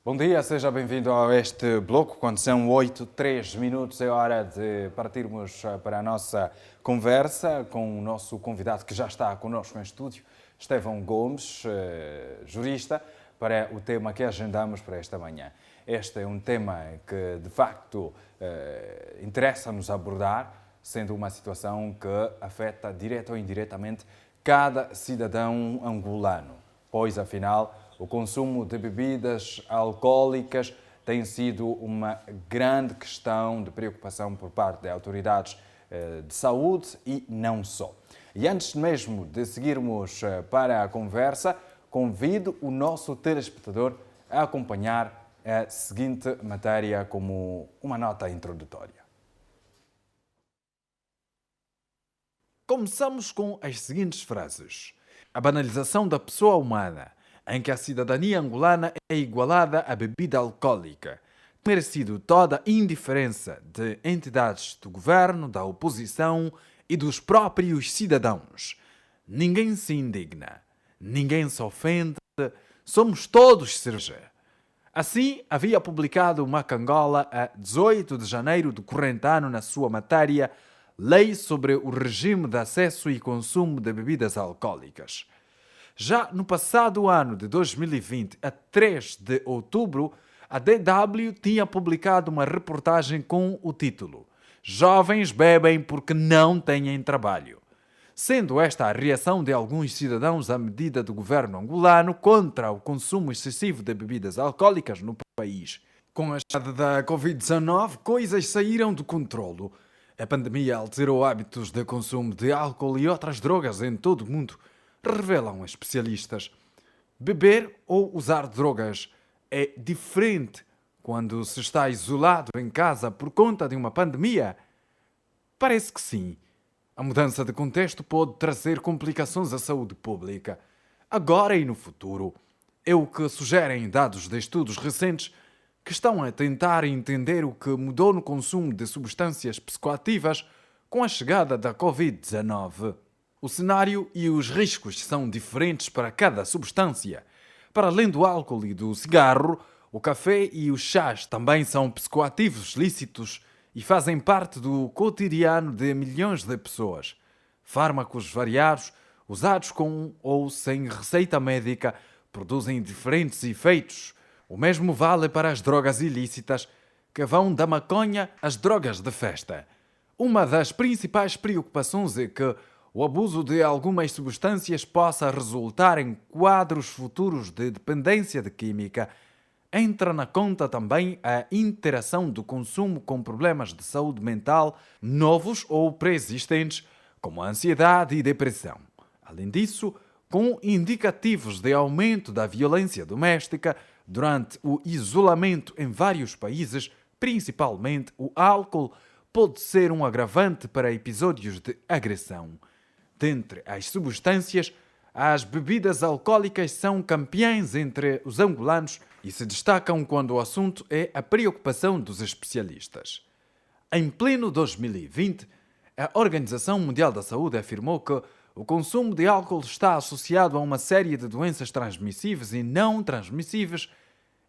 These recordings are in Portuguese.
Bom dia, seja bem-vindo a este bloco. Quando são 8:03, é hora de partirmos para a nossa conversa com o nosso convidado que já está connosco em estúdio, Estevão Gomes, jurista, para o tema que agendamos para esta manhã. Este é um tema que, de facto, interessa-nos abordar, sendo uma situação que afeta direta ou indiretamente cada cidadão angolano, pois, afinal, o consumo de bebidas alcoólicas tem sido uma grande questão de preocupação por parte de autoridades de saúde e não só. E antes mesmo de seguirmos para a conversa, convido o nosso telespectador a acompanhar a seguinte matéria como uma nota introdutória. Começamos com as seguintes frases. A banalização da pessoa humana, em que a cidadania angolana é igualada à bebida alcoólica, tem merecido toda a indiferença de entidades do governo, da oposição e dos próprios cidadãos. Ninguém se indigna, ninguém se ofende, somos todos cerveja. Assim, havia publicado Macangola a 18 de janeiro do corrente ano na sua matéria Lei sobre o regime de acesso e consumo de bebidas alcoólicas. Já no passado ano de 2020, a 3 de outubro, a DW tinha publicado uma reportagem com o título Jovens bebem porque não têm trabalho, sendo esta a reação de alguns cidadãos à medida do governo angolano contra o consumo excessivo de bebidas alcoólicas no país. Com a chegada da Covid-19, coisas saíram do controlo. A pandemia alterou hábitos de consumo de álcool e outras drogas em todo o mundo, revelam especialistas. Beber ou usar drogas é diferente quando se está isolado em casa por conta de uma pandemia? Parece que sim. A mudança de contexto pode trazer complicações à saúde pública, agora e no futuro. É o que sugerem dados de estudos recentes que estão a tentar entender o que mudou no consumo de substâncias psicoativas com a chegada da Covid-19. O cenário e os riscos são diferentes para cada substância. Para além do álcool e do cigarro, o café e os chás também são psicoativos lícitos e fazem parte do cotidiano de milhões de pessoas. Fármacos variados, usados com ou sem receita médica, produzem diferentes efeitos. O mesmo vale para as drogas ilícitas, que vão da maconha às drogas de festa. Uma das principais preocupações é que o abuso de algumas substâncias possa resultar em quadros futuros de dependência de química. Entra na conta também a interação do consumo com problemas de saúde mental novos ou pré-existentes, como a ansiedade e depressão. Além disso, com indicativos de aumento da violência doméstica durante o isolamento em vários países, principalmente o álcool, pode ser um agravante para episódios de agressão. Dentre as substâncias, as bebidas alcoólicas são campeãs entre os angolanos e se destacam quando o assunto é a preocupação dos especialistas. Em pleno 2020, a Organização Mundial da Saúde afirmou que o consumo de álcool está associado a uma série de doenças transmissíveis e não transmissíveis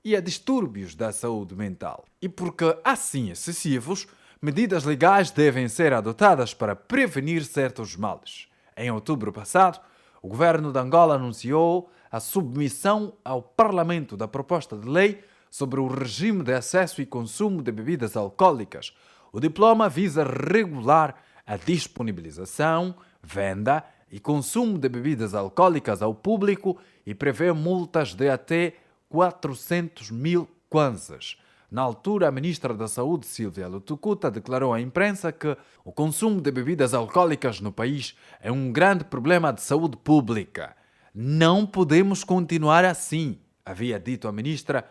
e a distúrbios da saúde mental. E porque assim excessivos, medidas legais devem ser adotadas para prevenir certos males. Em outubro passado, o governo de Angola anunciou a submissão ao Parlamento da proposta de lei sobre o regime de acesso e consumo de bebidas alcoólicas. O diploma visa regular a disponibilização, venda e consumo de bebidas alcoólicas ao público e prevê multas de até 400 mil kwanzas. Na altura, a ministra da Saúde, Sílvia Lutucuta, declarou à imprensa que o consumo de bebidas alcoólicas no país é um grande problema de saúde pública. Não podemos continuar assim, havia dito a ministra.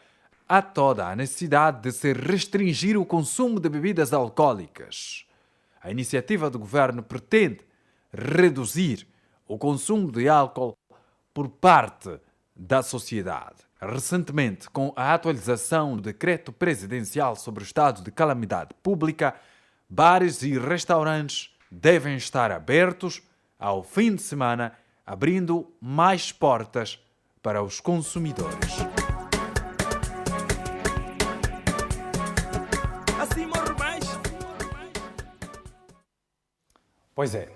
Há toda a necessidade de se restringir o consumo de bebidas alcoólicas. A iniciativa do governo pretende reduzir o consumo de álcool por parte da sociedade. Recentemente, com a atualização do decreto presidencial sobre o estado de calamidade pública, bares e restaurantes devem estar abertos ao fim de semana, abrindo mais portas para os consumidores. Pois é,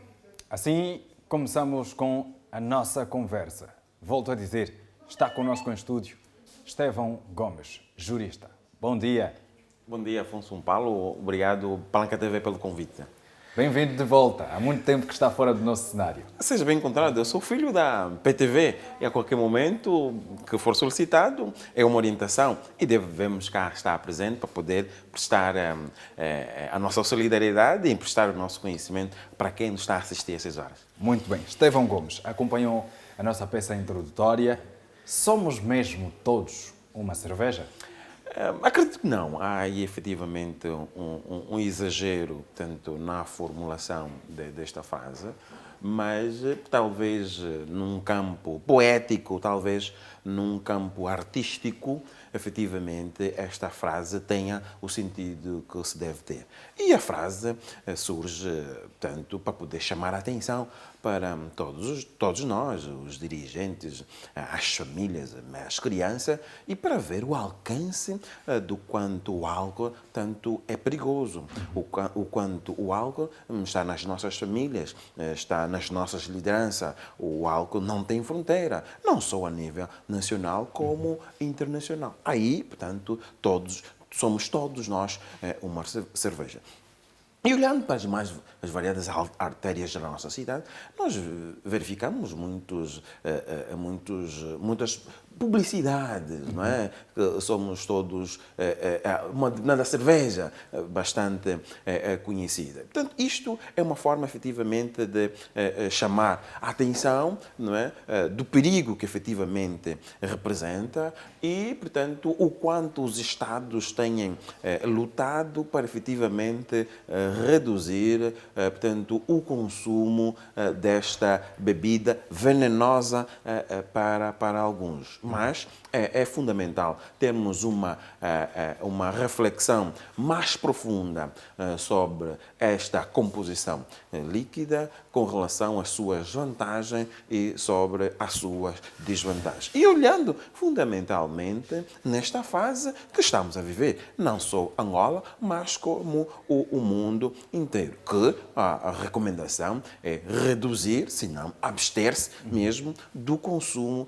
assim começamos com a nossa conversa. Volto a dizer, está connosco em estúdio Estevão Gomes, jurista. Bom dia. Bom dia, Afonso Paulo. Obrigado, Palanca TV, pelo convite. Bem-vindo de volta. Há muito tempo que está fora do nosso cenário. Seja bem encontrado. Eu sou filho da PTV e a qualquer momento que for solicitado é uma orientação e devemos cá estar presente para poder prestar a nossa solidariedade e emprestar o nosso conhecimento para quem nos está a assistir a essas horas. Muito bem. Estevão Gomes acompanhou a nossa peça introdutória. Somos mesmo todos uma cerveja? Acredito que não. Há aí efetivamente um exagero, tanto na formulação desta frase, mas talvez num campo poético, talvez num campo artístico, efetivamente esta frase tenha o sentido que se deve ter. E a frase surge, tanto para poder chamar a atenção para todos nós, os dirigentes, as famílias, as crianças, e para ver o alcance do quanto o álcool tanto é perigoso, o quanto o álcool está nas nossas famílias, está nas nossas lideranças. O álcool não tem fronteira, não só a nível nacional como internacional. Aí, portanto, somos todos nós uma cerveja. E olhando para as variadas artérias da nossa cidade, nós verificamos muitas publicidades, não é? Que somos todos uma determinada cerveja bastante conhecida. Portanto, isto é uma forma, efetivamente, de chamar a atenção, não é? Do perigo que, efetivamente, representa e, portanto, o quanto os Estados têm lutado para, efetivamente, reduzir, portanto, o consumo desta bebida venenosa para alguns. Mas é fundamental termos uma reflexão mais profunda sobre esta composição líquida com relação às suas vantagens e sobre as suas desvantagens. E olhando fundamentalmente nesta fase que estamos a viver, não só Angola, mas como o mundo inteiro, que a recomendação é reduzir, se não abster-se mesmo do consumo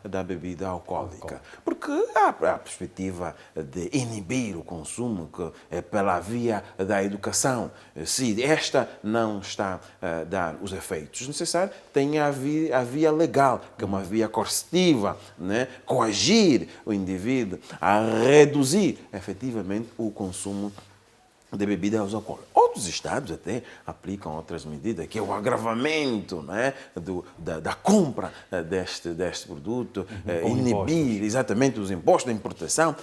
da bebida alcoólica. Porque há a perspectiva de inibir o consumo que é pela via da educação. Se esta não está a dar os efeitos necessários, tem a via legal, que é uma via coercitiva, né? Coagir o indivíduo a reduzir efetivamente o consumo de bebidas alcoólicas. Outros estados até aplicam outras medidas, que é o agravamento, né, da compra deste produto, inibir exatamente os impostos de importação,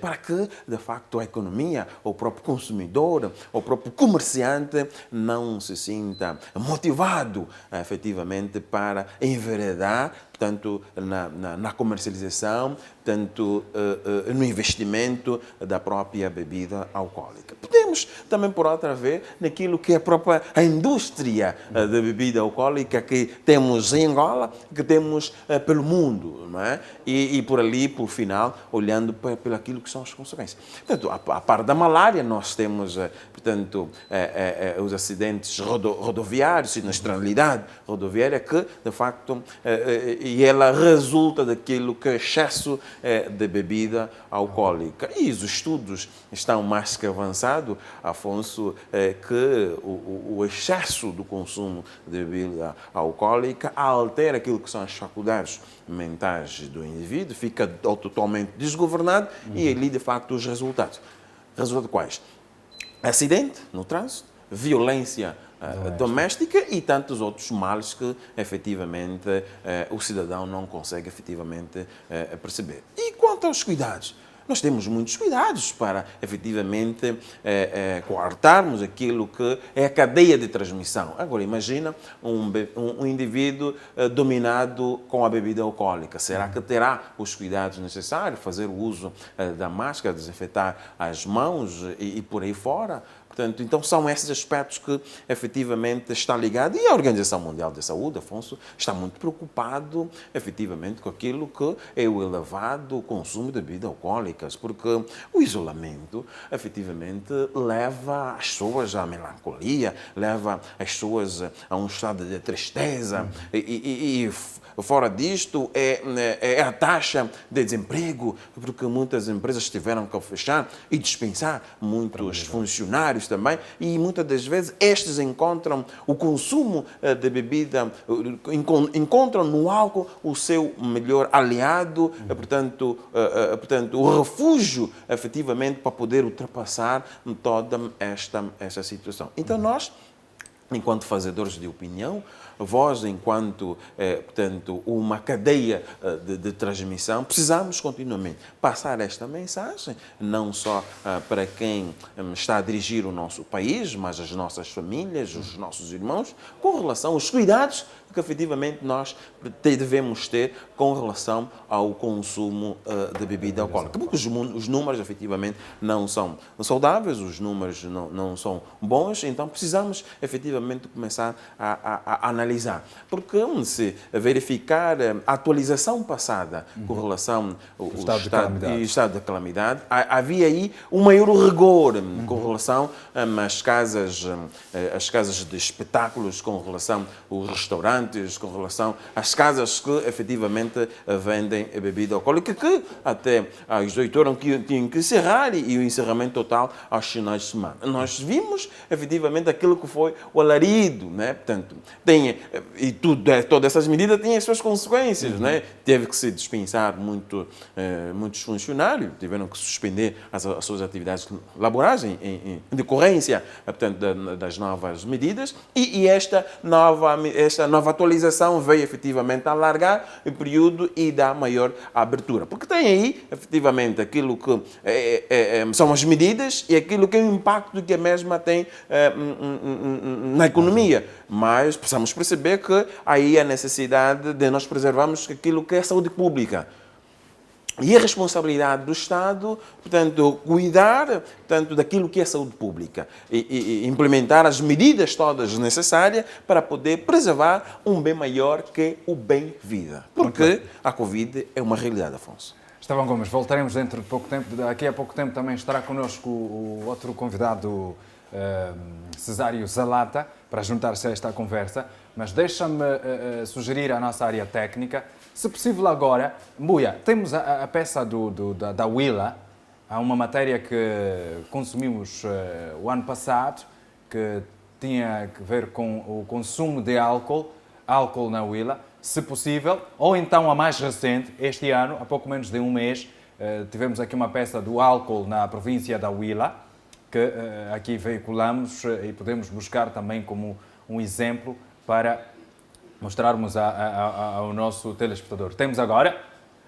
para que, de facto, a economia, o próprio consumidor, o próprio comerciante não se sinta motivado, efetivamente, para enveredar, tanto na comercialização, tanto no investimento da própria bebida alcoólica. Podemos também, por outra vez, naquilo que é a indústria da bebida alcoólica que temos em Angola, que temos pelo mundo, não é? E por ali, por final, olhando para aquilo que são as consequências. Portanto, a par da malária, nós temos, portanto, os acidentes rodoviários, sinistralidade rodoviária, que, de facto, e ela resulta daquilo que é excesso de bebida alcoólica. E os estudos estão mais que avançados, Afonso, que o excesso do consumo de bebida alcoólica altera aquilo que são as faculdades mentais do indivíduo, fica totalmente desgovernado e ali, de facto, os resultados. Resultados quais? Acidente no trânsito, violência doméstica e tantos outros males que, efetivamente, o cidadão não consegue, efetivamente, perceber. E quanto aos cuidados? Nós temos muitos cuidados para, efetivamente, coartarmos aquilo que é a cadeia de transmissão. Agora, imagina um indivíduo dominado com a bebida alcoólica. Será que terá os cuidados necessários? Fazer o uso da máscara, desinfetar as mãos e por aí fora? Portanto, então são esses aspectos que efetivamente está ligado. E a Organização Mundial da Saúde, Afonso, está muito preocupado efetivamente com aquilo que é o elevado consumo de bebidas alcoólicas, porque o isolamento efetivamente leva as pessoas à melancolia, leva as pessoas a um estado de tristeza e fora disto é a taxa de desemprego, porque muitas empresas tiveram que fechar e dispensar muitos funcionários também, e muitas das vezes estes encontram o consumo de bebida, encontram no álcool o seu melhor aliado, portanto, o refúgio efetivamente para poder ultrapassar toda esta situação. Então nós, enquanto fazedores de opinião, vós, enquanto, portanto, uma cadeia de transmissão, precisamos continuamente passar esta mensagem, não só para quem está a dirigir o nosso país, mas as nossas famílias, os nossos irmãos, com relação aos cuidados que efetivamente nós devemos ter com relação ao consumo de bebida alcoólica. Porque os números efetivamente não são saudáveis, os números não são bons, então precisamos efetivamente começar a analisar. Porque se verificar a atualização passada com relação ao estado de calamidade, havia aí um maior rigor com relação às casas de espetáculos, com relação aos restaurantes, com relação às casas que efetivamente vendem bebida alcoólica, que até às 18 horas tinham que encerrar e o encerramento total aos finais de semana. Nós vimos efetivamente aquilo que foi o alarido, né? Portanto, todas essas medidas têm as suas consequências, né? Teve que se dispensar muitos funcionários, tiveram que suspender as suas atividades laborais em decorrência, portanto, das novas medidas, e esta nova atualização veio efetivamente alargar o período e dar maior abertura. Porque tem aí, efetivamente, aquilo que são as medidas e aquilo que é o impacto que a mesma tem na economia. Mas precisamos perceber que aí a necessidade de nós preservarmos aquilo que é saúde pública. E a responsabilidade do Estado, portanto, cuidar, portanto, daquilo que é saúde pública e implementar as medidas todas necessárias para poder preservar um bem maior que o bem-vida. Porque a Covid é uma realidade, Afonso. Estevão Gomes, voltaremos dentro de pouco tempo. Daqui a pouco tempo também estará connosco o outro convidado, Cesário Zalata, para juntar-se a esta conversa. Mas deixa-me sugerir à nossa área técnica, se possível agora, Mbuia, temos a peça da Willa, há uma matéria que consumimos o ano passado, que tinha a ver com o consumo de álcool na Willa, se possível, ou então a mais recente, este ano, há pouco menos de um mês, tivemos aqui uma peça do álcool na província da Huila, que aqui veiculamos e podemos buscar também como um exemplo para mostrarmos ao nosso telespectador. Temos agora,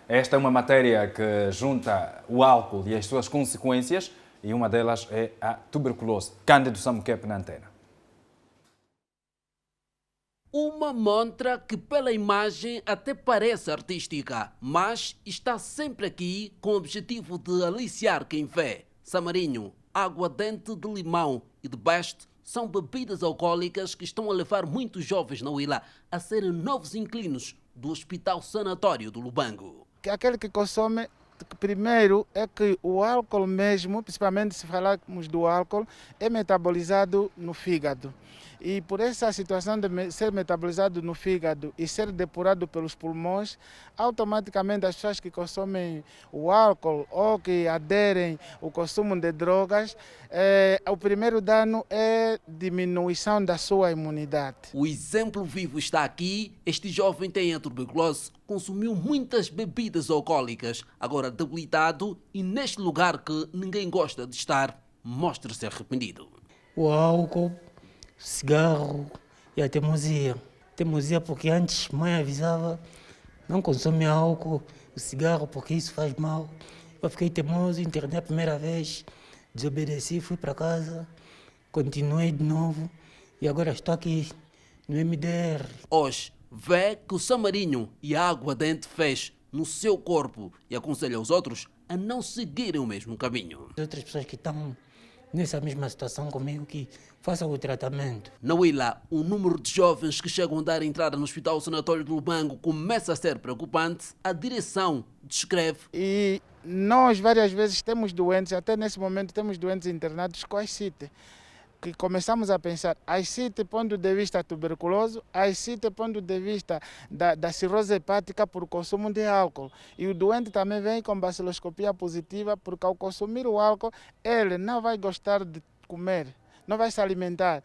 esta é uma matéria que junta o álcool e as suas consequências, e uma delas é a tuberculose. Cândido Samuquepe na antena. Uma mantra que pela imagem até parece artística, mas está sempre aqui com o objetivo de aliciar quem vê. Samarinho, aguardente de limão e de beste são bebidas alcoólicas que estão a levar muitos jovens na Huila a serem novos inquilinos do Hospital Sanatório do Lubango. Aquele que consome, primeiro, é que o álcool mesmo, principalmente se falarmos do álcool, é metabolizado no fígado. E por essa situação de ser metabolizado no fígado e ser depurado pelos pulmões, automaticamente as pessoas que consomem o álcool ou que aderem ao consumo de drogas, o primeiro dano é diminuição da sua imunidade. O exemplo vivo está aqui. Este jovem tem a tuberculose, consumiu muitas bebidas alcoólicas, agora debilitado e neste lugar que ninguém gosta de estar, mostra-se arrependido. O álcool, cigarro e a teimosia. Teimosia porque antes mãe avisava, não consome álcool, o cigarro porque isso faz mal. Eu fiquei teimoso, internei a primeira vez, desobedeci, fui para casa, continuei de novo e agora estou aqui no MDR. Hoje vê que o Samarinho e a aguardente fez no seu corpo e aconselha os outros a não seguirem o mesmo caminho. As outras pessoas que estão nessa mesma situação comigo que façam o tratamento. Na Huila, o número de jovens que chegam a dar entrada no Hospital Sanatório do Lubango começa a ser preocupante. A direção descreve. E nós várias vezes temos doentes, até nesse momento temos doentes internados com ascite, que começamos a pensar, ascite ponto de vista tuberculoso, ascite ponto de vista da cirrose hepática por consumo de álcool. E o doente também vem com baciloscopia positiva, porque ao consumir o álcool, ele não vai gostar de comer, não vai se alimentar.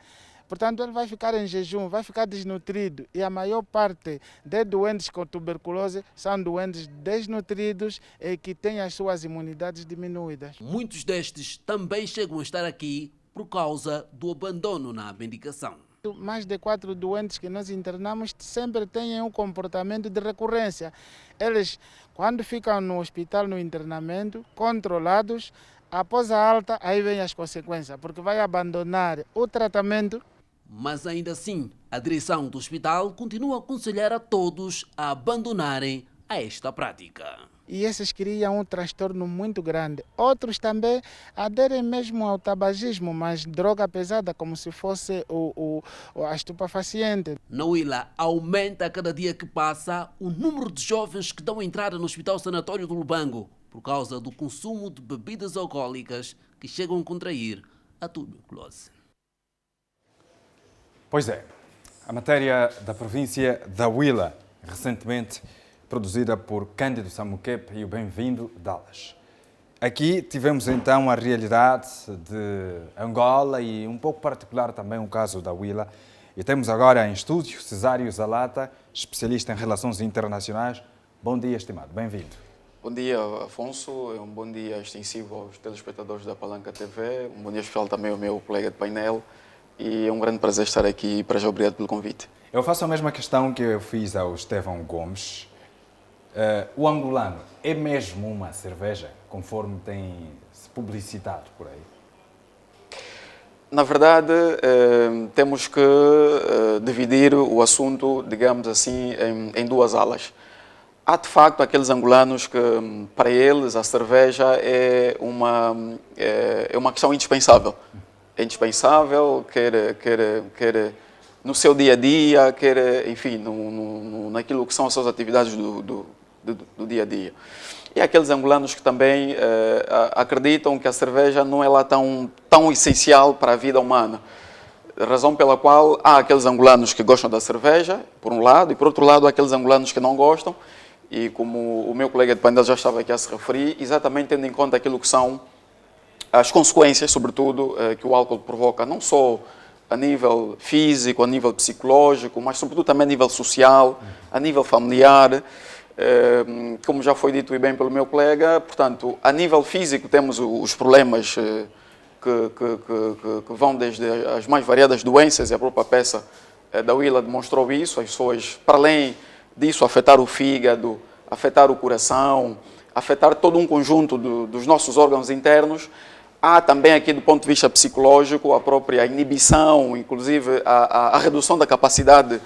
Portanto, ele vai ficar em jejum, vai ficar desnutrido. E a maior parte de doentes com tuberculose são doentes desnutridos e que têm as suas imunidades diminuídas. Muitos destes também chegam a estar aqui por causa do abandono na medicação. Mais de 4 doentes que nós internamos sempre têm um comportamento de recorrência. Eles, quando ficam no hospital, no internamento, controlados, após a alta, aí vem as consequências, porque vai abandonar o tratamento. Mas ainda assim, a direção do hospital continua a aconselhar a todos a abandonarem a esta prática. E esses criam um transtorno muito grande. Outros também aderem mesmo ao tabagismo, mas droga pesada, como se fosse a estupefaciente. Na Huila, aumenta a cada dia que passa o número de jovens que dão entrada no Hospital Sanatório do Lubango por causa do consumo de bebidas alcoólicas que chegam a contrair a tuberculose. Pois é, a matéria da província da Huila, recentemente produzida por Cândido Samuquep e o Bem-vindo Dallas. Aqui tivemos então a realidade de Angola e um pouco particular também o caso da Huila. E temos agora em estúdio Cesário Zalata, especialista em relações internacionais. Bom dia, estimado, bem-vindo. Bom dia, Afonso. Um bom dia extensivo aos telespectadores da Palanca TV. Um bom dia especial também ao meu colega de painel. E é um grande prazer estar aqui. Para já, obrigado pelo convite. Eu faço a mesma questão que eu fiz ao Estevão Gomes. O angolano é mesmo uma cerveja, conforme tem se publicitado por aí? Na verdade, temos que dividir o assunto, digamos assim, em duas alas. Há, de facto, aqueles angolanos que, para eles, a cerveja é uma questão indispensável. É indispensável, quer no seu dia a dia, quer, enfim, naquilo que são as suas atividades do dia a dia. E há aqueles angolanos que também acreditam que a cerveja não é lá tão essencial para a vida humana. Razão pela qual há aqueles angolanos que gostam da cerveja, por um lado, e por outro lado há aqueles angolanos que não gostam, e como o meu colega de painel já estava aqui a se referir, exatamente tendo em conta aquilo que são as consequências, sobretudo, que o álcool provoca, não só a nível físico, a nível psicológico, mas sobretudo também a nível social, a nível familiar. Como já foi dito e bem pelo meu colega, portanto, a nível físico temos os problemas que vão desde as mais variadas doenças, e a própria peça da Huila demonstrou isso, as pessoas, para além disso, afetar o fígado, afetar o coração, afetar todo um conjunto dos nossos órgãos internos. Há também aqui, do ponto de vista psicológico, a própria inibição, inclusive a redução da capacidade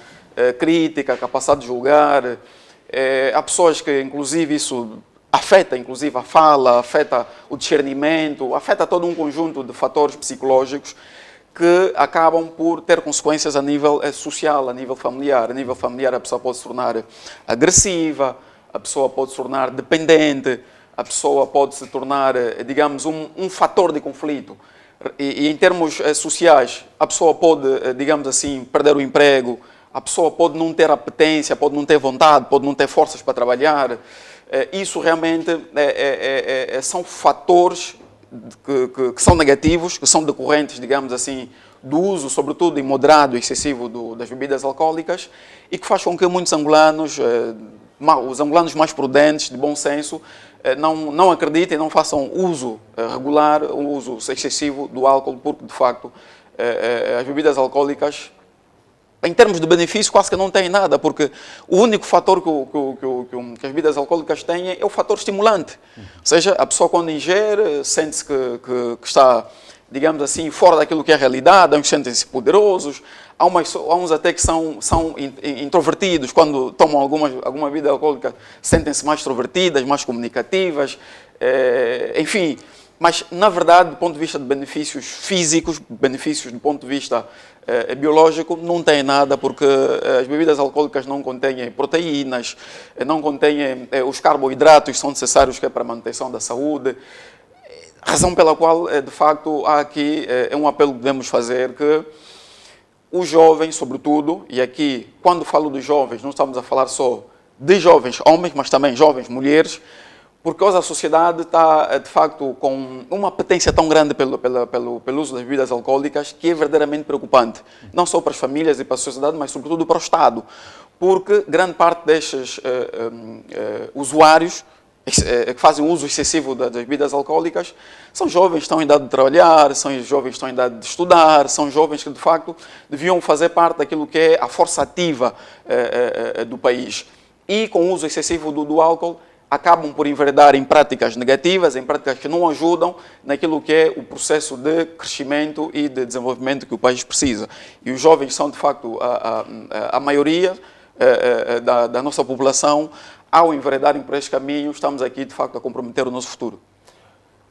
crítica, a capacidade de julgar. Há pessoas que, inclusive, isso afeta, inclusive, a fala, afeta o discernimento, afeta todo um conjunto de fatores psicológicos que acabam por ter consequências a nível social, a nível familiar. A nível familiar, a pessoa pode se tornar agressiva, a pessoa pode se tornar dependente, a pessoa pode se tornar, digamos, um fator de conflito. E em termos sociais, a pessoa pode, digamos assim, perder o emprego, a pessoa pode não ter apetência, pode não ter vontade, pode não ter forças para trabalhar. Isso realmente são fatores que são negativos, que são decorrentes, digamos assim, do uso, sobretudo imoderado e excessivo das bebidas alcoólicas, e que faz com que muitos angolanos, os angolanos mais prudentes, de bom senso, não acreditem, não façam uso regular, o uso excessivo do álcool, porque, de facto, as bebidas alcoólicas, em termos de benefício, quase que não têm nada, porque o único fator que as bebidas alcoólicas têm é o fator estimulante. Ou seja, a pessoa, quando ingere, sente-se que está, digamos assim, fora daquilo que é a realidade, há uns que sentem-se poderosos, há uns até que são introvertidos, quando tomam alguma bebida alcoólica, sentem-se mais extrovertidas, mais comunicativas, enfim, Mas, na verdade, do ponto de vista de benefícios físicos, benefícios do ponto de vista biológico, não tem nada, porque as bebidas alcoólicas não contêm proteínas, não contêm os carboidratos que são necessários para a manutenção da saúde. Razão pela qual, de facto, há aqui um apelo que devemos fazer, que os jovens, sobretudo, e aqui, quando falo dos jovens, não estamos a falar só de jovens homens, mas também jovens mulheres, porque hoje a sociedade está, de facto, com uma apetência tão grande pelo uso das bebidas alcoólicas que é verdadeiramente preocupante. Não só para as famílias e para a sociedade, mas sobretudo para o Estado. Porque grande parte destes usuários que fazem uso excessivo das bebidas alcoólicas são jovens que estão em idade de trabalhar, são jovens que estão em idade de estudar, são jovens que, de facto, deviam fazer parte daquilo que é a força ativa do país. E com o uso excessivo do álcool, acabam por enveredar em práticas negativas, em práticas que não ajudam naquilo que é o processo de crescimento e de desenvolvimento que o país precisa. E os jovens são, de facto, a maioria da nossa população. Ao enveredarem por este caminho, estamos aqui, de facto, a comprometer o nosso futuro.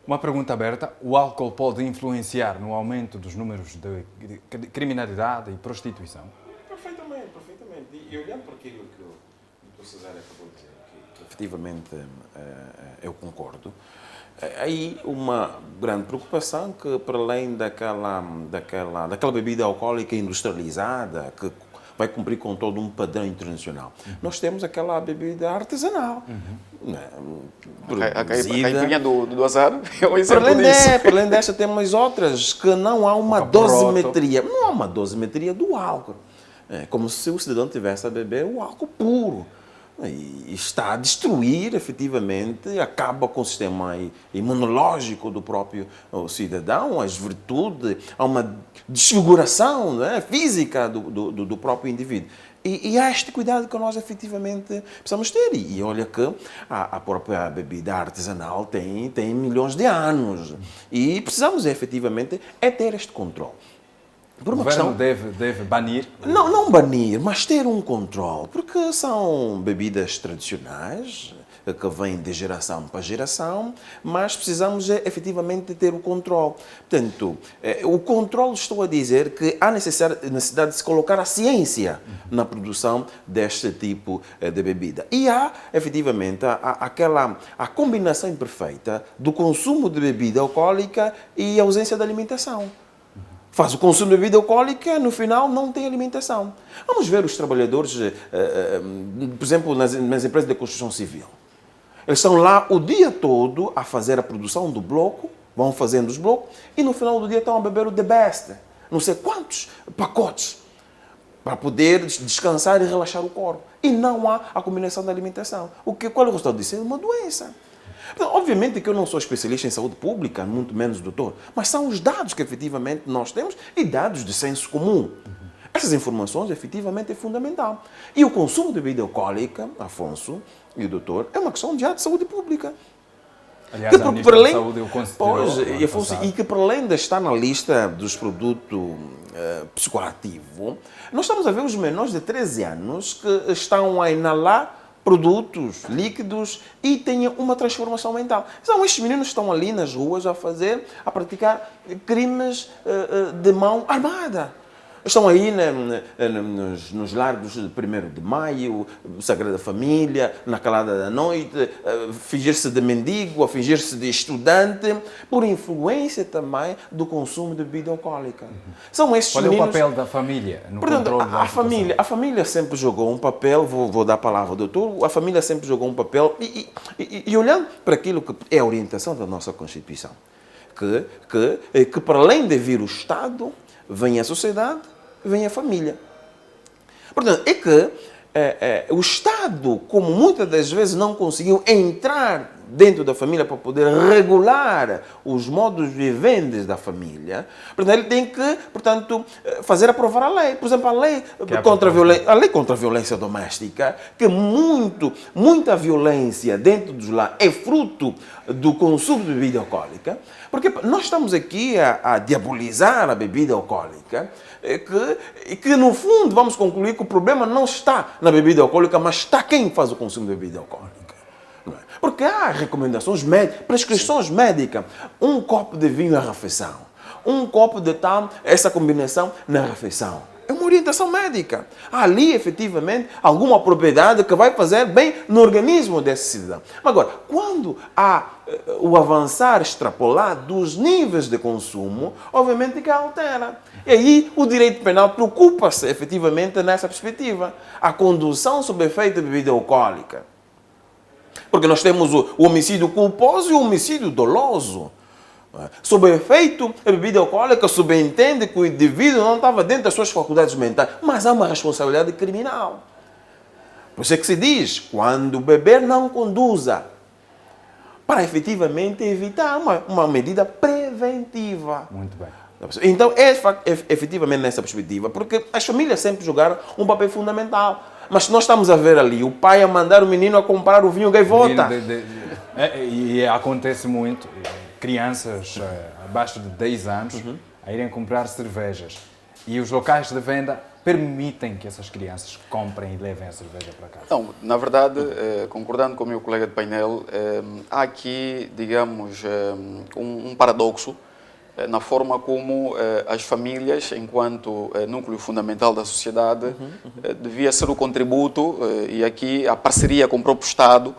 Uma pergunta aberta. O álcool pode influenciar no aumento dos números de criminalidade e prostituição? Perfeitamente, perfeitamente. E olhando para aquilo que o Cesário acabou de dizer, que efetivamente eu concordo, aí uma grande preocupação que, para além daquela bebida alcoólica industrializada, que vai cumprir com todo um padrão internacional. Nós temos aquela bebida artesanal. A caipirinha do azar é um exemplo disso. Para além dessa, temos outras que não há uma dosimetria. Não há uma dosimetria do álcool. É como se o cidadão tivesse a beber o álcool puro. E está a destruir, efetivamente, acaba com o sistema imunológico do próprio cidadão, as virtudes, há uma desfiguração, né, física do próprio indivíduo. E há este cuidado que nós, efetivamente, precisamos ter. E olha que a própria bebida artesanal tem milhões de anos. E precisamos, efetivamente, ter este controle. O governo deve banir? Não banir, mas ter um controle, porque são bebidas tradicionais que vêm de geração para geração, mas precisamos efetivamente ter o controle. Portanto, o controle, estou a dizer que há necessidade de se colocar a ciência na produção deste tipo de bebida. E há, efetivamente, a combinação imperfeita do consumo de bebida alcoólica e a ausência de alimentação. Faz o consumo de bebida alcoólica, no final não tem alimentação. Vamos ver os trabalhadores, por exemplo, nas empresas de construção civil. Eles estão lá o dia todo a fazer a produção do bloco, vão fazendo os blocos, e no final do dia estão a beber o The Best, não sei quantos pacotes, para poder descansar e relaxar o corpo. E não há a combinação da alimentação. Qual é o resultado disso? É uma doença. Então, obviamente que eu não sou especialista em saúde pública, muito menos doutor, mas são os dados que efetivamente nós temos e dados de senso comum. Essas informações, efetivamente, é fundamental. E o consumo de bebida alcoólica, Afonso e o doutor, é uma questão de saúde pública. Aliás, a Ministra da Saúde eu considero... E que, para além de estar na lista dos produtos psicoativos, nós estamos a ver os menores de 13 anos que estão a inalar produtos líquidos e têm uma transformação mental. Então, estes meninos estão ali nas ruas a praticar crimes de mão armada. Estão aí nos largos de 1º de Maio, Sagrada Família, na calada da noite, fingir-se de mendigo, a fingir-se de estudante, por influência também do consumo de bebida alcoólica. São estes Qual é o papel da família no controle da a família sempre jogou um papel, vou dar a palavra ao doutor, a família sempre jogou um papel, e olhando para aquilo que é a orientação da nossa Constituição, que para além de vir o Estado, vem a sociedade, vem a família. Portanto, é que o Estado, como muitas das vezes não conseguiu entrar dentro da família para poder regular os modos viventes da família, portanto, ele tem que, portanto, fazer aprovar a lei. Por exemplo, a lei contra a violência doméstica, que muita violência dentro dos lares é fruto do consumo de bebida alcoólica, porque nós estamos aqui a diabolizar a bebida alcoólica, que no fundo vamos concluir que o problema não está na bebida alcoólica, mas está quem faz o consumo de bebida alcoólica. Não é? Porque há recomendações médicas, prescrições médicas. Um copo de vinho à refeição. Um copo de tal, essa combinação na refeição. É uma orientação médica. Há ali, efetivamente, alguma propriedade que vai fazer bem no organismo desse cidadão. Agora, quando há o avançar extrapolar dos níveis de consumo, obviamente que altera. E aí o direito penal preocupa-se, efetivamente, nessa perspectiva. A condução sob efeito de bebida alcoólica. Porque nós temos o homicídio culposo e o homicídio doloso. Sob efeito da bebida alcoólica, subentende que o indivíduo não estava dentro das suas faculdades mentais, mas há uma responsabilidade criminal. Por isso é que se diz, quando beber não conduza, para efetivamente evitar uma medida preventiva. Muito bem. Então, é efetivamente nessa perspectiva, porque as famílias sempre jogaram um papel fundamental. Mas nós estamos a ver ali o pai a mandar o menino a comprar o vinho gaivota. E acontece muito, crianças abaixo de 10 anos a irem comprar cervejas. E os locais de venda permitem que essas crianças comprem e levem a cerveja para casa. Não, na verdade, concordando com o meu colega de painel, há aqui, digamos, um paradoxo na forma como as famílias, enquanto núcleo fundamental da sociedade, devia ser o contributo e aqui a parceria com o próprio Estado,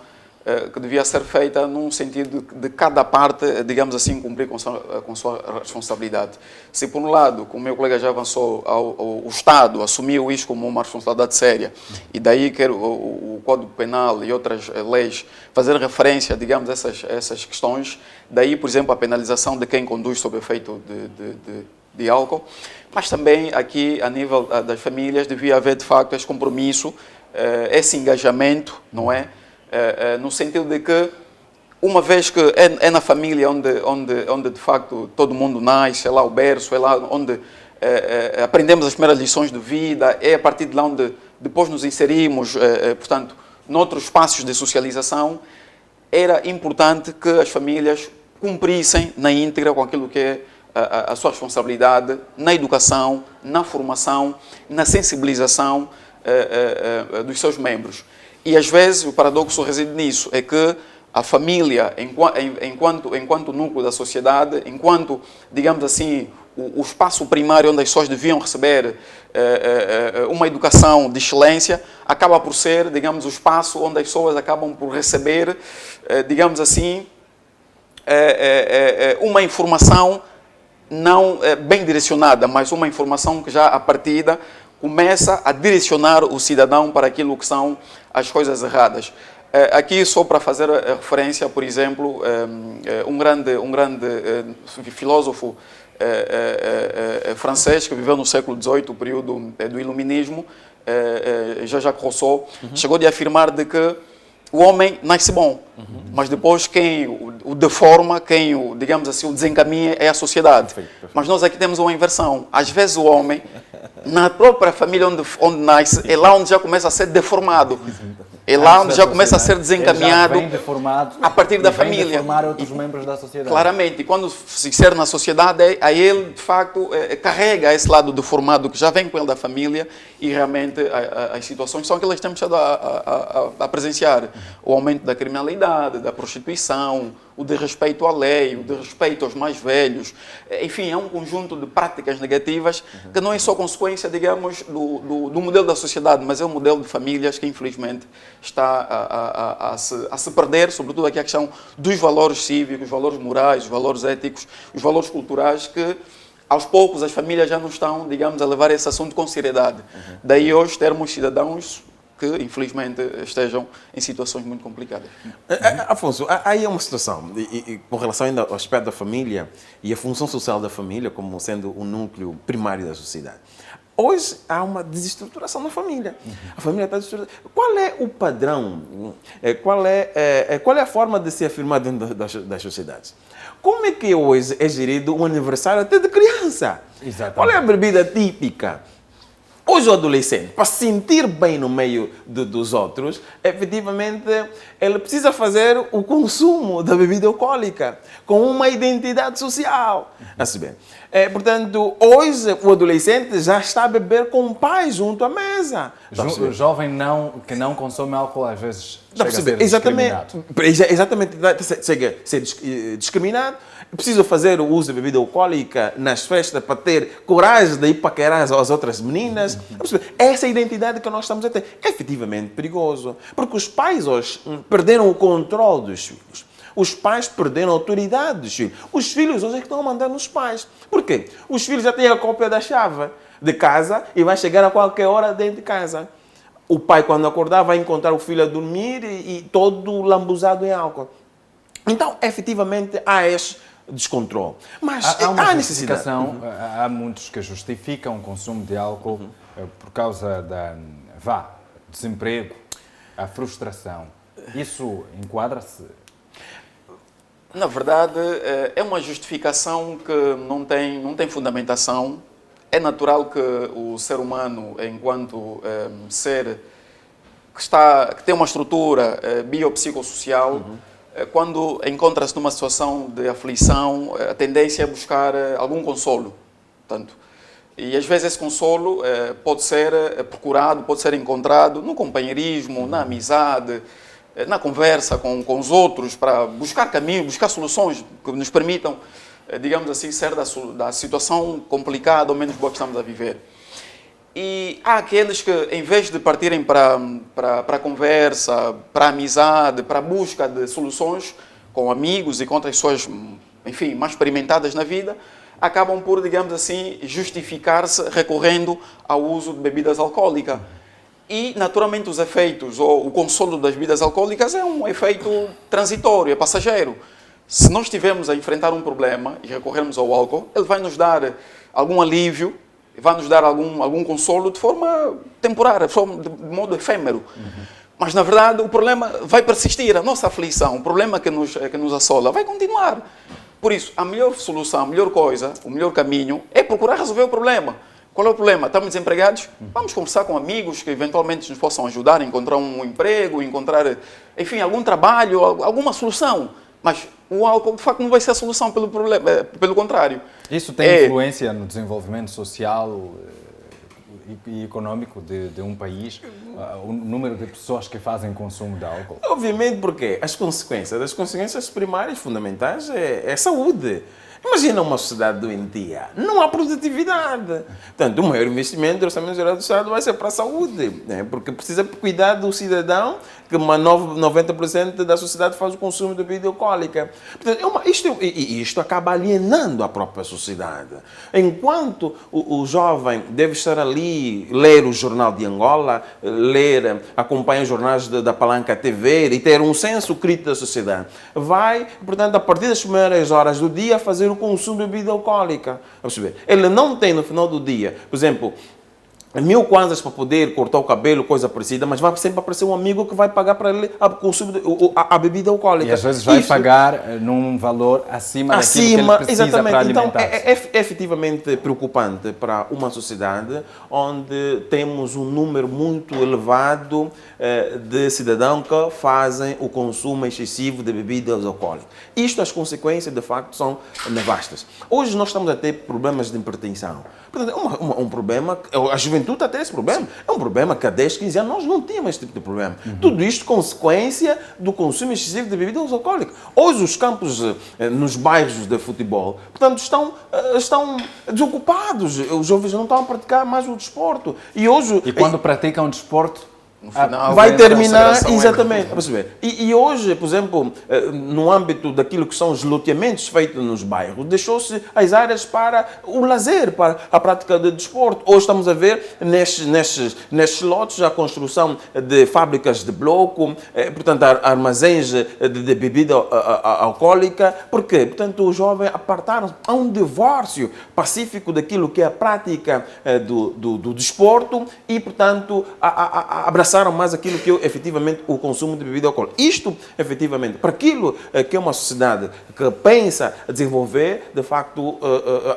que devia ser feita num sentido de cada parte, digamos assim, cumprir com sua responsabilidade. Se, por um lado, como o meu colega já avançou, o Estado assumiu isso como uma responsabilidade séria, e daí quer o Código Penal e outras leis fazer referência, digamos, a essas questões, daí, por exemplo, a penalização de quem conduz sob efeito de álcool, mas também aqui, a nível das famílias, devia haver, de facto, esse compromisso, esse engajamento, não é? No sentido de que, uma vez que é na família onde de facto todo mundo nasce, é lá o berço, é lá onde aprendemos as primeiras lições de vida, é a partir de lá onde depois nos inserimos, portanto, noutros espaços de socialização, era importante que as famílias cumprissem na íntegra com aquilo que é a sua responsabilidade na educação, na formação, na sensibilização dos seus membros. E às vezes o paradoxo reside nisso, é que a família, enquanto núcleo da sociedade, enquanto, digamos assim, o espaço primário onde as pessoas deviam receber uma educação de excelência, acaba por ser, digamos, o espaço onde as pessoas acabam por receber, digamos assim, uma informação não bem direcionada, mas uma informação que já à partida começa a direcionar o cidadão para aquilo que são as coisas erradas. Aqui, só para fazer referência, por exemplo, um grande filósofo francês que viveu no século XVIII, o período do Iluminismo, Jean-Jacques Rousseau, chegou de afirmar de que o homem nasce bom, mas depois quem o deforma, quem digamos assim, o desencaminha é a sociedade. Mas nós aqui temos uma inversão. Às vezes o homem, na própria família onde nasce, é lá onde já começa a ser deformado. É lá onde já começa a ser desencaminhado a partir da família. Deformar outros membros da sociedade. Claramente, e quando se insere na sociedade, aí ele, de facto, carrega esse lado deformado que já vem com ele da família e realmente as situações são aquelas que temos estado a presenciar. O aumento da criminalidade, da prostituição, o desrespeito à lei, o desrespeito aos mais velhos. Enfim, é um conjunto de práticas negativas que não é só consequência, digamos, do modelo da sociedade, mas é um modelo de famílias que, infelizmente, está a se perder, sobretudo aqui a questão dos valores cívicos, os valores morais, os valores éticos, os valores culturais que, aos poucos, as famílias já não estão, digamos, a levar esse assunto com seriedade. Daí hoje termos cidadãos que, infelizmente, estejam em situações muito complicadas. Afonso, aí é uma situação, com relação ainda ao aspecto da família e a função social da família como sendo o núcleo primário da sociedade. Hoje há uma desestruturação na família. A família está desestruturada. Qual é o padrão? Qual é a forma de se afirmar dentro das sociedades? Como é que hoje é gerido um aniversário até de criança? Exatamente. Qual é a bebida típica? Hoje o adolescente, para se sentir bem no meio dos outros, efetivamente, ele precisa fazer o consumo da bebida alcoólica com uma identidade social. Assim bem. Portanto, hoje o adolescente já está a beber com o pai junto à mesa. O jovem que não consome álcool, às vezes, Dá para chega a perceber? ser discriminado. Exatamente, chega a ser discriminado. Precisa fazer o uso de bebida alcoólica nas festas para ter coragem de ir paquerar as outras meninas. Dá para perceber? Essa é a identidade que nós estamos a ter. É efetivamente perigoso, porque os pais hoje perderam o controle dos filhos. Os pais perderam a autoridade dos filhos. Os filhos hoje é que estão a mandar nos pais. Por quê? Os filhos já têm a cópia da chave de casa e vai chegar a qualquer hora dentro de casa. O pai, quando acordar, vai encontrar o filho a dormir e todo lambuzado em álcool. Então, efetivamente, há esse descontrole. Mas Há uma há necessidade. justificação, há muitos que justificam o consumo de álcool por causa da desemprego, a frustração. Isso enquadra-se? Na verdade, é uma justificação que não tem fundamentação. É natural que o ser humano, enquanto ser que tem uma estrutura biopsicossocial, quando encontra-se numa situação de aflição, a tendência é buscar algum consolo. Portanto, e às vezes esse consolo pode ser procurado, pode ser encontrado no companheirismo, na amizade, na conversa com os outros, para buscar caminhos, buscar soluções que nos permitam, digamos assim, sair da situação complicada ou menos boa que estamos a viver. E há aqueles que, em vez de partirem para a conversa, para a amizade, para a busca de soluções com amigos e com outras pessoas, enfim, mais experimentadas na vida, acabam por, digamos assim, justificar-se recorrendo ao uso de bebidas alcoólicas. E, naturalmente, os efeitos ou o consolo das bebidas alcoólicas é um efeito transitório, é passageiro. Se nós estivermos a enfrentar um problema e recorrermos ao álcool, ele vai nos dar algum alívio, vai nos dar algum consolo de forma temporária, de modo efêmero. Mas, na verdade, o problema vai persistir, a nossa aflição, o problema que nos assola vai continuar. Por isso, a melhor solução, a melhor coisa, o melhor caminho é procurar resolver o problema. Qual é o problema? Estamos desempregados? Vamos conversar com amigos que eventualmente nos possam ajudar a encontrar um emprego, encontrar, enfim, algum trabalho, alguma solução. Mas o álcool, de facto, não vai ser a solução pelo problema, pelo contrário. Isso tem influência no desenvolvimento social e econômico de um país? O número de pessoas que fazem consumo de álcool? Obviamente, porque as consequências primárias, fundamentais, é saúde. Imagina uma sociedade doentia. Não há produtividade. Portanto, o maior investimento do Orçamento Geral do Estado vai ser para a saúde, né? Porque precisa cuidar do cidadão, que 90% da sociedade faz o consumo de bebida alcoólica. Portanto, isto acaba alienando a própria sociedade. Enquanto o jovem deve estar ali, ler o Jornal de Angola, acompanhar os jornais da Palanca TV e ter um senso crítico da sociedade, vai, portanto, a partir das primeiras horas do dia, fazer o consumo de bebida alcoólica. Ele não tem no final do dia, por exemplo, 1000 kwanzas para poder cortar o cabelo, coisa parecida, mas vai sempre aparecer um amigo que vai pagar para ele a bebida alcoólica. E às vezes vai pagar num valor acima daquilo que ele precisa exatamente. para alimentar-se. Então, é efetivamente preocupante para uma sociedade onde temos um número muito elevado de cidadãos que fazem o consumo excessivo de bebidas alcoólicas. As consequências, de facto, são nefastas. Hoje nós estamos a ter problemas de hipertensão. Portanto, é um problema, a juventude está a ter esse problema. É um problema que há 10, 15 anos nós não tínhamos esse tipo de problema. Tudo isto consequência do consumo excessivo de bebidas alcoólicas. Hoje os campos nos bairros de futebol, portanto, estão desocupados. Os jovens não estão a praticar mais o desporto. E quando praticam desporto, no final, vai terminar, exatamente. E hoje, por exemplo, no âmbito daquilo que são os loteamentos feitos nos bairros, deixou-se as áreas para o lazer, para a prática de desporto. Hoje estamos a ver nestes lotes a construção de fábricas de bloco, portanto, armazéns de bebida alcoólica. Por quê? Portanto, os jovens apartaram. Há um divórcio pacífico daquilo que é a prática do desporto e, portanto, abraçaram mais aquilo que é efetivamente o consumo de bebida alcoólica. Isto, efetivamente, para aquilo que é uma sociedade que pensa desenvolver, de facto,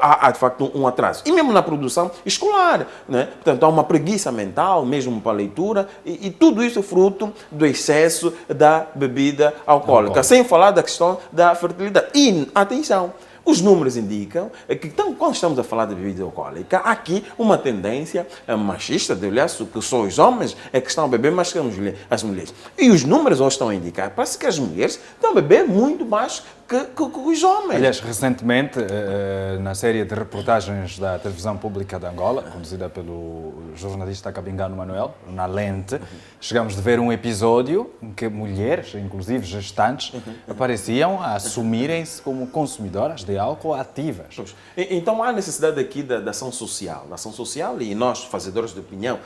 há de facto um atraso. E mesmo na produção escolar, né? Portanto, há uma preguiça mental, mesmo para a leitura, e tudo isso é fruto do excesso da bebida alcoólica. Sem falar da questão da fertilidade. E, atenção, os números indicam que quando estamos a falar de bebida alcoólica, há aqui uma tendência machista, de olhar que só os homens é que estão a beber mais que as mulheres. E os números hoje estão a indicar, parece que as mulheres estão a beber muito mais que os homens. Aliás, recentemente, na série de reportagens da televisão pública de Angola, conduzida pelo jornalista cabingano Manuel, na Lente, chegamos a ver um episódio em que mulheres, inclusive gestantes, apareciam a assumirem-se como consumidoras de álcool ativas. Então há necessidade aqui da ação social, e nós, fazedores de opinião,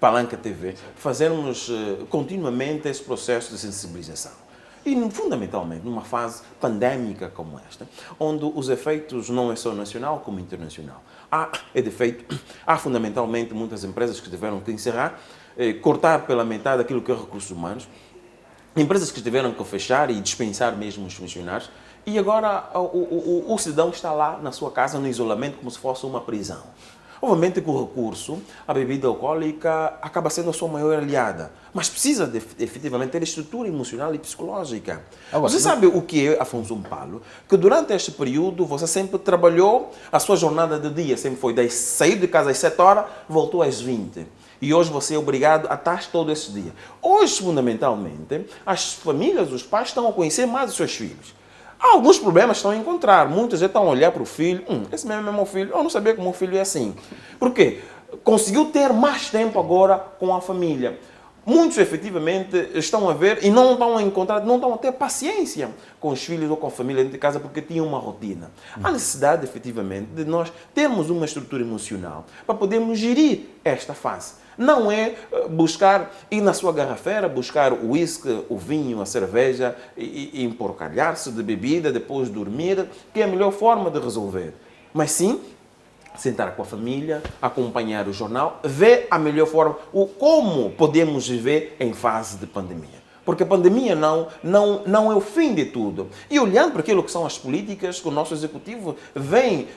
Palanca TV, fazermos continuamente esse processo de sensibilização. E, fundamentalmente, numa fase pandémica como esta, onde os efeitos não é só nacional como internacional. Há fundamentalmente muitas empresas que tiveram que encerrar, cortar pela metade aquilo que é recursos humanos, empresas que tiveram que fechar e dispensar mesmo os funcionários, e agora o cidadão está lá na sua casa, no isolamento, como se fosse uma prisão. Obviamente que o recurso à bebida alcoólica acaba sendo a sua maior aliada, mas precisa de, efetivamente ter estrutura emocional e psicológica. Agora, você sabe o que é, Afonso Paulo? Que durante este período você sempre trabalhou, a sua jornada de dia sempre foi sair de casa às 7 horas, voltou às 20. E hoje você é obrigado a estar todo esse dia. Hoje, fundamentalmente, as famílias, os pais estão a conhecer mais os seus filhos. Há alguns problemas que estão a encontrar. Muitos já estão a olhar para o filho. Esse mesmo é meu filho. Eu não sabia que o meu filho é assim. Por quê? Conseguiu ter mais tempo agora com a família. Muitos, efetivamente, estão a ver e não estão a encontrar, não estão a ter paciência com os filhos ou com a família dentro de casa porque tinham uma rotina. Há necessidade, efetivamente, de nós termos uma estrutura emocional para podermos gerir esta fase. Não é buscar, ir na sua garrafeira, buscar o uísque, o vinho, a cerveja e emporcalhar-se de bebida, depois dormir, que é a melhor forma de resolver. Mas sim, sentar com a família, acompanhar o jornal, ver a melhor forma, como podemos viver em fase de pandemia. Porque a pandemia não é o fim de tudo. E olhando para aquilo que são as políticas que o nosso Executivo vem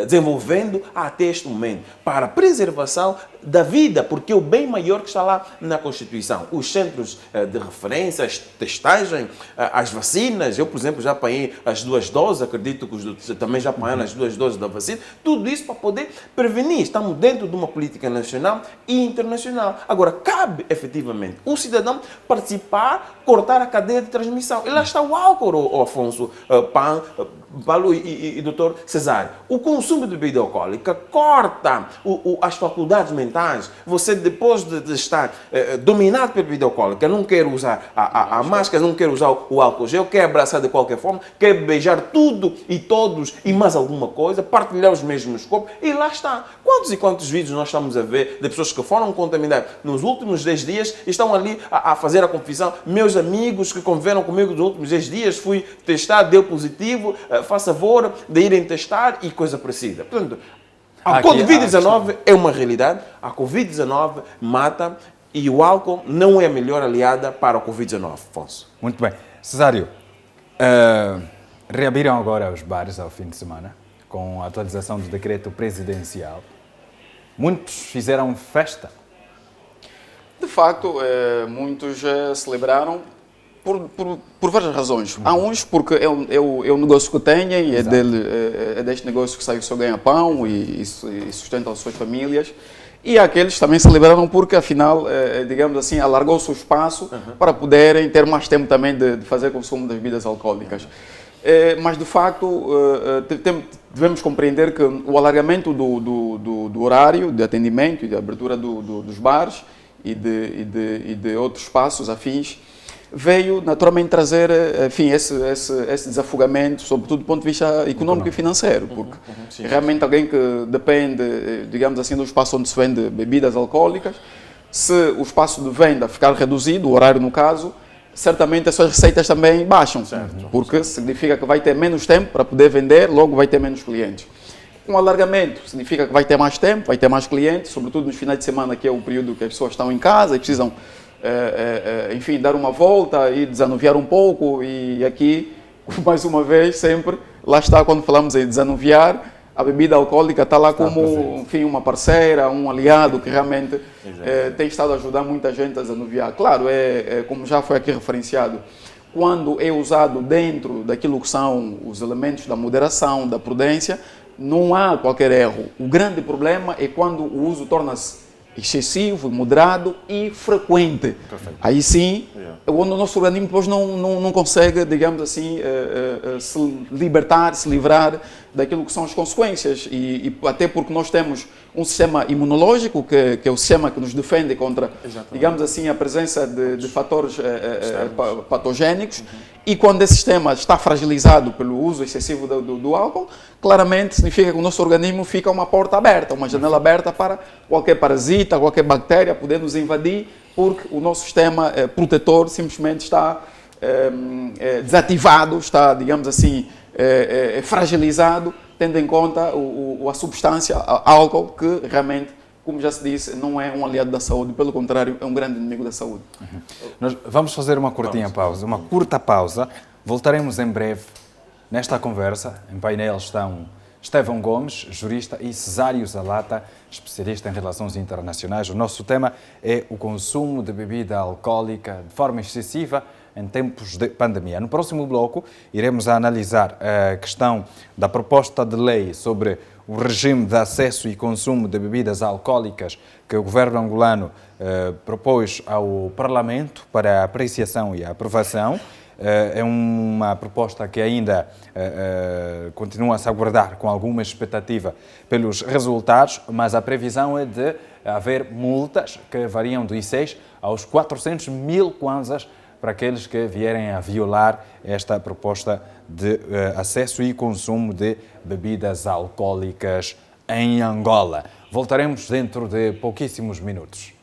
desenvolvendo até este momento, para a preservação da vida, porque é o bem maior que está lá na Constituição. Os centros de referência, as testagens, as vacinas, eu, por exemplo, já apanhei as 2 doses, acredito que os outros também já apanharam as 2 doses da vacina, tudo isso para poder prevenir. Estamos dentro de uma política nacional e internacional. Agora, cabe, efetivamente, o cidadão participar, cortar a cadeia de transmissão. E lá está o álcool, o Afonso, Paulo e doutor Cesário. O consumo de bebida alcoólica corta as faculdades mentais. Você, depois de estar dominado pela bebida alcoólica, não quer usar a máscara, não quer usar o álcool gel, quer abraçar de qualquer forma, quer beijar tudo e todos e mais alguma coisa, partilhar os mesmos corpos, e lá está. Quantos e quantos vídeos nós estamos a ver de pessoas que foram contaminadas nos últimos 10 dias e estão ali a fazer a confissão? Meus amigos que conviveram comigo nos últimos 10 dias, fui testado, deu positivo, faça favor de irem testar e coisa parecida. Portanto, a Covid-19 é uma realidade, a Covid-19 mata e o álcool não é a melhor aliada para a Covid-19, Afonso. Muito bem. Cesário, reabriram agora os bares ao fim de semana, com a atualização do decreto presidencial. Muitos fizeram festa. De facto, muitos celebraram por várias razões. Há uns porque é o negócio que têm, é deste negócio que sai o seu ganha-pão e sustenta as suas famílias. E há aqueles que também celebraram porque, afinal, digamos assim, alargou-se o espaço para poderem ter mais tempo também de fazer consumo das bebidas alcoólicas. Mas, de facto, devemos compreender que o alargamento do horário de atendimento e de abertura dos bares e de outros espaços afins veio naturalmente trazer, enfim, esse desafogamento, sobretudo do ponto de vista econômico e financeiro, porque realmente alguém que depende, digamos assim, do espaço onde se vende bebidas alcoólicas, se o espaço de venda ficar reduzido, o horário no caso, certamente as suas receitas também baixam, porque significa que vai ter menos tempo para poder vender, logo vai ter menos clientes. Um alargamento significa que vai ter mais tempo, vai ter mais clientes, sobretudo nos finais de semana, que é o período que as pessoas estão em casa e precisam, enfim, dar uma volta e desanuviar um pouco. E aqui, mais uma vez, sempre, lá está, quando falamos em desanuviar, a bebida alcoólica está lá como, enfim, uma parceira, um aliado que realmente tem estado a ajudar muita gente a desanuviar. Claro, como já foi aqui referenciado, quando é usado dentro daquilo que são os elementos da moderação, da prudência, não há qualquer erro. O grande problema é quando o uso torna-se excessivo, moderado e frequente. Perfeito. Aí sim, o nosso organismo depois não consegue, digamos assim, se libertar, se livrar daquilo que são as consequências. E até porque nós temos um sistema imunológico, que é o sistema que nos defende contra, digamos assim, a presença de fatores patogénicos. E quando esse sistema está fragilizado pelo uso excessivo do álcool, claramente significa que o nosso organismo fica uma porta aberta, uma janela aberta para qualquer parasita, qualquer bactéria poder nos invadir, porque o nosso sistema protetor simplesmente está desativado, está, digamos assim, fragilizado, tendo em conta a substância álcool, que realmente, como já se disse, não é um aliado da saúde, pelo contrário, é um grande inimigo da saúde. Nós vamos fazer uma curtinha pausa, uma curta pausa. Voltaremos em breve nesta conversa. Em painel estão Estevão Gomes, jurista, e Cesário Zalata, especialista em relações internacionais. O nosso tema é o consumo de bebida alcoólica de forma excessiva em tempos de pandemia. No próximo bloco, iremos analisar a questão da proposta de lei sobre o regime de acesso e consumo de bebidas alcoólicas que o governo angolano propôs ao Parlamento para a apreciação e a aprovação. É uma proposta que ainda continua a se aguardar com alguma expectativa pelos resultados, mas a previsão é de haver multas que variam dos 6 aos 400 mil kwanzas para aqueles que vierem a violar esta proposta de acesso e consumo de bebidas alcoólicas em Angola. Voltaremos dentro de pouquíssimos minutos.